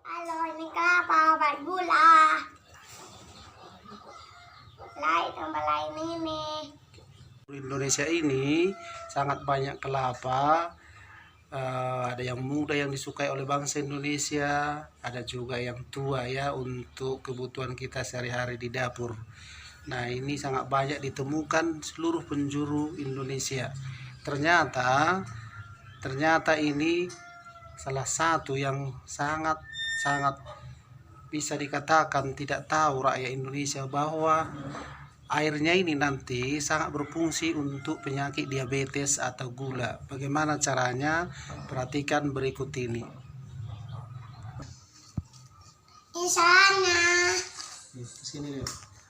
Halo, ini kelapa obat gula. Lain tambah lain ini. Indonesia ini sangat banyak kelapa. Ada yang muda yang disukai oleh bangsa Indonesia, ada juga yang tua ya untuk kebutuhan kita sehari-hari di dapur. Nah, ini sangat banyak ditemukan seluruh penjuru Indonesia. Ternyata ini salah satu yang sangat bisa dikatakan tidak tahu rakyat Indonesia bahwa airnya ini nanti sangat berfungsi untuk penyakit diabetes atau gula. Bagaimana caranya? Perhatikan berikut ini. Di sana. Sini deh.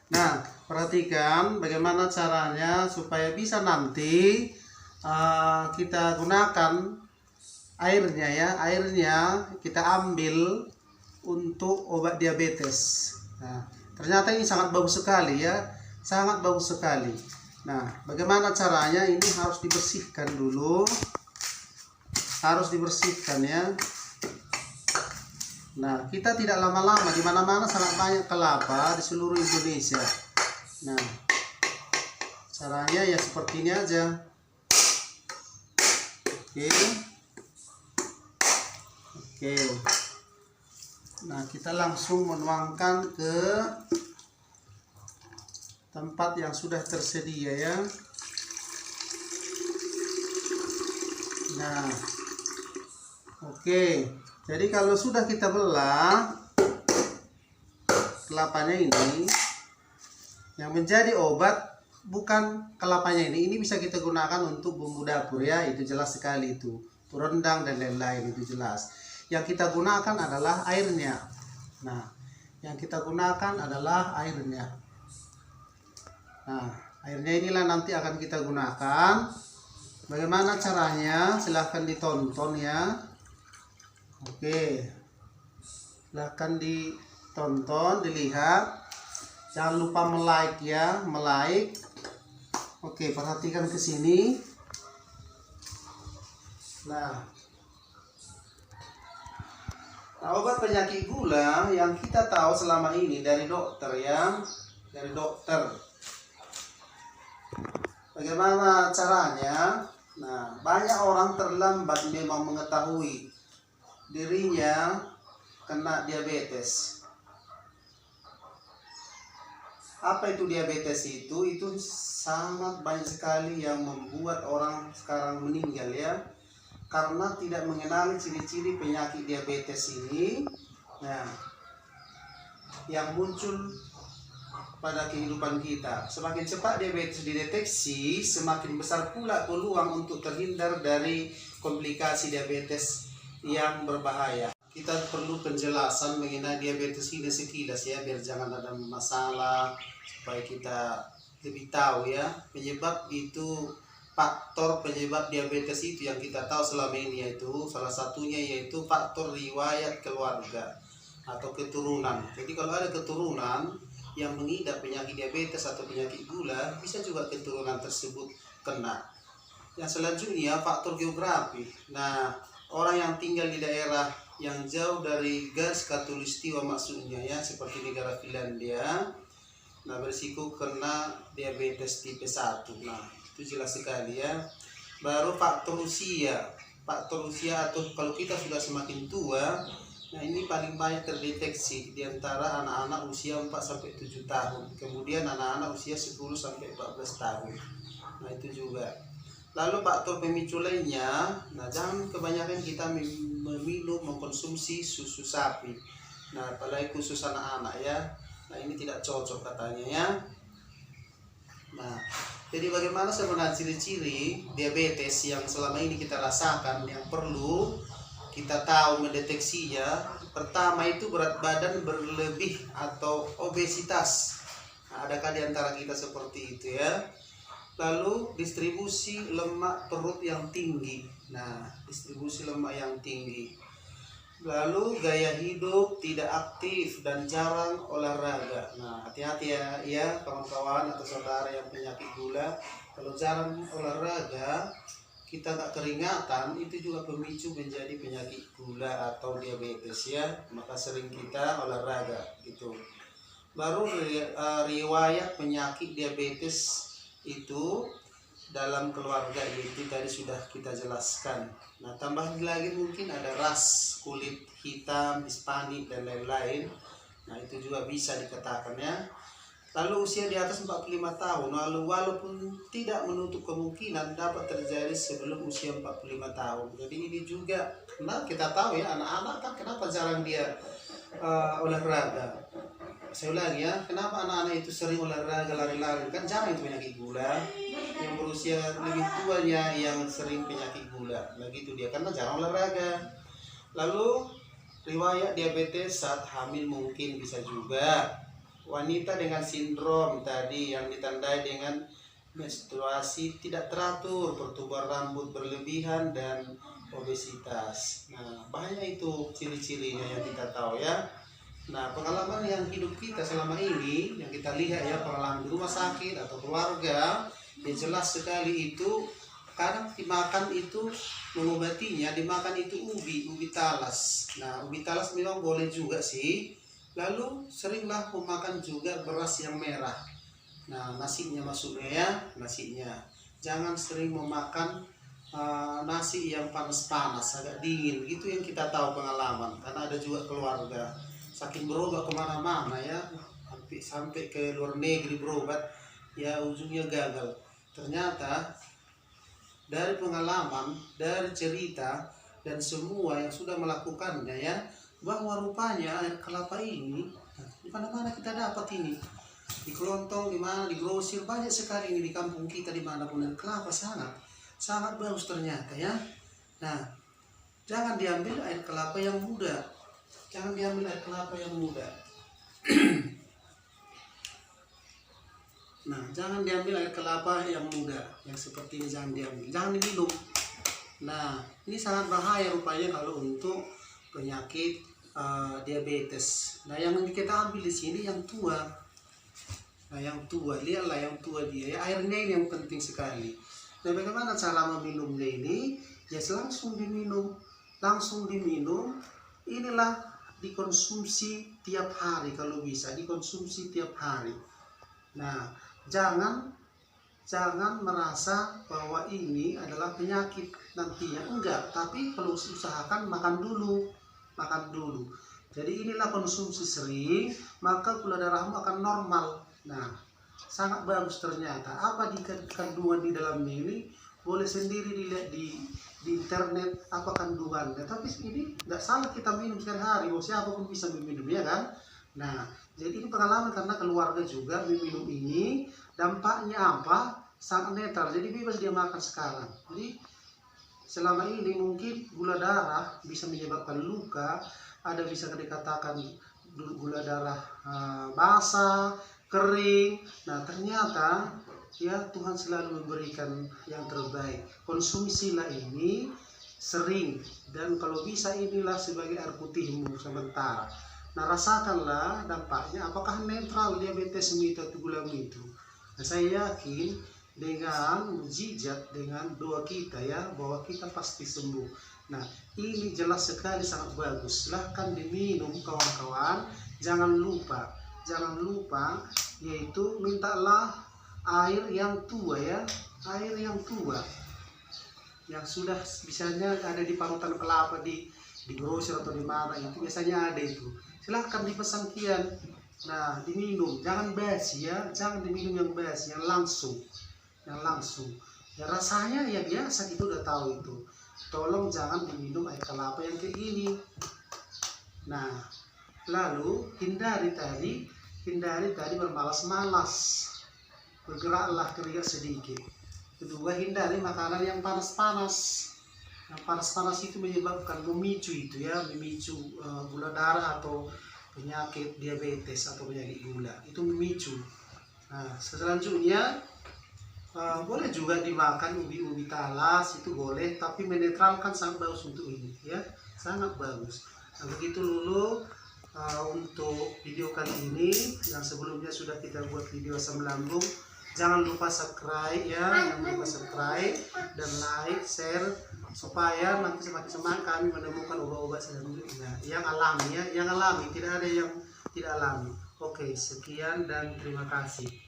Nah, perhatikan bagaimana caranya supaya bisa nanti kita gunakan airnya ya. Airnya kita ambil untuk obat diabetes. Nah, ternyata ini sangat bagus sekali ya. Sangat bagus sekali. Nah, bagaimana caranya? Ini harus dibersihkan dulu. Harus dibersihkan ya. Nah, kita tidak lama-lama, di mana-mana sangat banyak kelapa di seluruh Indonesia. Nah, caranya ya seperti ini aja. Oke. Nah, kita langsung menuangkan ke tempat yang sudah tersedia ya. Nah, oke. Jadi kalau sudah kita belah kelapanya ini, yang menjadi obat bukan kelapanya ini bisa kita gunakan untuk bumbu dapur ya. Itu jelas sekali itu. Rendang dan lain-lain itu jelas. Yang kita gunakan adalah airnya. Nah, yang kita gunakan adalah airnya. Nah, airnya inilah nanti akan kita gunakan. Bagaimana caranya? Silahkan ditonton ya. Oke. Silahkan ditonton, dilihat. Jangan lupa like ya, like. Oke, perhatikan ke sini. Nah, obat penyakit gula yang kita tahu selama ini dari dokter ya, dari dokter. Bagaimana caranya? Nah, banyak orang terlambat memang mengetahui dirinya kena diabetes. Apa itu diabetes itu? Itu sangat banyak sekali yang membuat orang sekarang meninggal ya, karena tidak mengenali ciri-ciri penyakit diabetes ini. Nah, yang muncul pada kehidupan kita. Semakin cepat diabetes dideteksi, semakin besar pula peluang untuk terhindar dari komplikasi diabetes yang berbahaya. Kita perlu penjelasan mengenai diabetes ini sekilas ya, biar jangan ada masalah, supaya kita lebih tahu ya. Penyebab itu, faktor penyebab diabetes itu yang kita tahu selama ini, yaitu salah satunya yaitu faktor riwayat keluarga atau keturunan. Jadi kalau ada keturunan yang mengidap penyakit diabetes atau penyakit gula, bisa juga keturunan tersebut kena. Yang selanjutnya faktor geografi. Nah, orang yang tinggal di daerah yang jauh dari garis khatulistiwa maksudnya ya, seperti negara Finlandia, nah berisiko kena diabetes tipe 1. Nah, itu jelas sekali ya. Baru faktor usia. Faktor usia atau kalau kita sudah semakin tua, nah ini paling banyak terdeteksi di antara anak-anak usia 4-7 tahun. Kemudian anak-anak usia 10-14 tahun. Nah itu juga. Lalu faktor pemicu lainnya, nah jangan kebanyakan kita meminum, mengkonsumsi susu sapi. Nah apalagi khusus anak-anak ya. Nah ini tidak cocok katanya ya. Nah jadi bagaimana sebenarnya ciri-ciri diabetes yang selama ini kita rasakan, yang perlu kita tahu mendeteksinya? Pertama itu berat badan berlebih atau obesitas. Nah, adakah di antara kita seperti itu ya? Lalu distribusi lemak perut yang tinggi. Nah, distribusi lemak yang tinggi. Lalu gaya hidup tidak aktif dan jarang olahraga. Nah, hati-hati ya kawan-kawan atau saudara yang penyakit gula. Kalau jarang olahraga, kita nggak keringatan, itu juga pemicu menjadi penyakit gula atau diabetes ya. Maka sering kita olahraga gitu. Baru riwayat penyakit diabetes itu dalam keluarga itu tadi sudah kita jelaskan. Nah, tambahan lagi mungkin ada ras kulit hitam, Hispanik dan lain-lain. Nah, itu juga bisa dikatakan ya. Lalu usia di atas 45 tahun, lalu walaupun tidak menutup kemungkinan dapat terjadi sebelum usia 45 tahun. Jadi ini juga, nah kita tahu ya anak-anak kan kenapa jarang dia olahraga. Saya ulangi ya, kenapa anak-anak itu sering olahraga lari-lari, kan jarang itu penyakit gula. Yang berusia lebih tuanya yang sering penyakit gula, lagi itu dia karena jarang olahraga. Lalu riwayat diabetes saat hamil mungkin bisa juga. Wanita dengan sindrom tadi yang ditandai dengan menstruasi tidak teratur, pertumbuhan rambut berlebihan dan obesitas. Nah, banyak itu ciri-cirinya yang kita tahu ya. Nah, pengalaman yang hidup kita selama ini yang kita lihat ya, pengalaman di rumah sakit atau keluarga, ya jelas sekali itu kadang dimakan itu mengobatinya, dimakan itu ubi talas. Nah, ubi talas memang boleh juga sih. Lalu seringlah memakan juga beras yang merah. Nah, nasinya maksudnya ya, nasinya. Jangan sering memakan nasi yang panas-panas, agak dingin. Itu yang kita tahu pengalaman. Karena ada juga keluarga saking berobat kemana-mana ya, sampai ke luar negeri berobat, ya ujungnya gagal. Ternyata dari pengalaman, dari cerita, dan semua yang sudah melakukannya ya, bahwa rupanya air kelapa ini di mana-mana kita dapat ini, di kelontong, di mana, di grosir, banyak sekali ini di kampung kita dimanapun air kelapa sangat bagus ternyata ya. Nah, jangan diambil air kelapa yang muda, jangan diambil air kelapa yang muda. Nah, jangan diambil air kelapa yang muda, yang seperti ini jangan diambil, jangan diminum. Nah, ini sangat bahaya rupanya kalau untuk penyakit diabetes. Nah, yang kita ambil di sini yang tua. Nah, yang tua, lihatlah yang tua dia. Ya, airnya ini yang penting sekali. Nah, bagaimana cara meminumnya ini? Ya, langsung diminum. Langsung diminum. Inilah dikonsumsi tiap hari kalau bisa, dikonsumsi tiap hari. Nah, jangan merasa bahwa ini adalah penyakit nantinya, enggak, tapi kalau usahakan makan dulu. Jadi inilah konsumsi sering, maka gula darahmu akan normal. Nah, sangat bagus ternyata. Apa kandungan di dalamnya ini? Boleh sendiri dilihat di internet apa kandungannya. Tapi ini tidak salah kita minum sehari-hari. Siapapun bisa meminum ya kan? Nah, jadi ini pengalaman karena keluarga juga meminum ini. Dampaknya apa? Sangat netral. Jadi bebas dia makan sekarang. Jadi selama ini mungkin gula darah bisa menyebabkan luka, ada bisa dikatakan gula darah basah, kering. Nah, ternyata ya Tuhan selalu memberikan yang terbaik. Konsumsilah ini sering, dan kalau bisa inilah sebagai air putihmu sementara. Nah, rasakanlah dampaknya apakah netral diabetes itu atau gulamu itu. Nah, saya yakin dengan mujizat, dengan doa kita ya, bahwa kita pasti sembuh. Nah, ini jelas sekali sangat bagus. Silahkan diminum kawan-kawan. Jangan lupa yaitu mintalah air yang tua ya, air yang tua yang sudah misalnya ada di parutan kelapa di grosir atau di mana, itu biasanya ada itu. Silahkan dipesan kian. Nah, diminum, jangan basi ya, jangan diminum yang basi, yang langsung. Ya rasanya ya biasa, kita udah tahu itu. Tolong jangan diminum air kelapa yang kayak gini. Nah, lalu hindari tadi bermalas-malas, bergeraklah keringat sedikit. Kedua, hindari makanan yang panas-panas. Yang panas-panas itu menyebabkan memicu gula darah atau penyakit diabetes atau penyakit gula, itu memicu. Nah, selanjutnya boleh juga dimakan ubi talas, itu boleh, tapi menetralkan sangat bagus untuk ini ya, sangat bagus. Nah, begitu dulu untuk video kali ini. Yang sebelumnya sudah kita buat video asam lambung. Jangan lupa subscribe ya, jangan lupa subscribe dan like, share supaya nanti semakin semangat kami menemukan obat-obat selanjutnya yang alami ya, yang alami, tidak ada yang tidak alami. Oke, sekian dan terima kasih.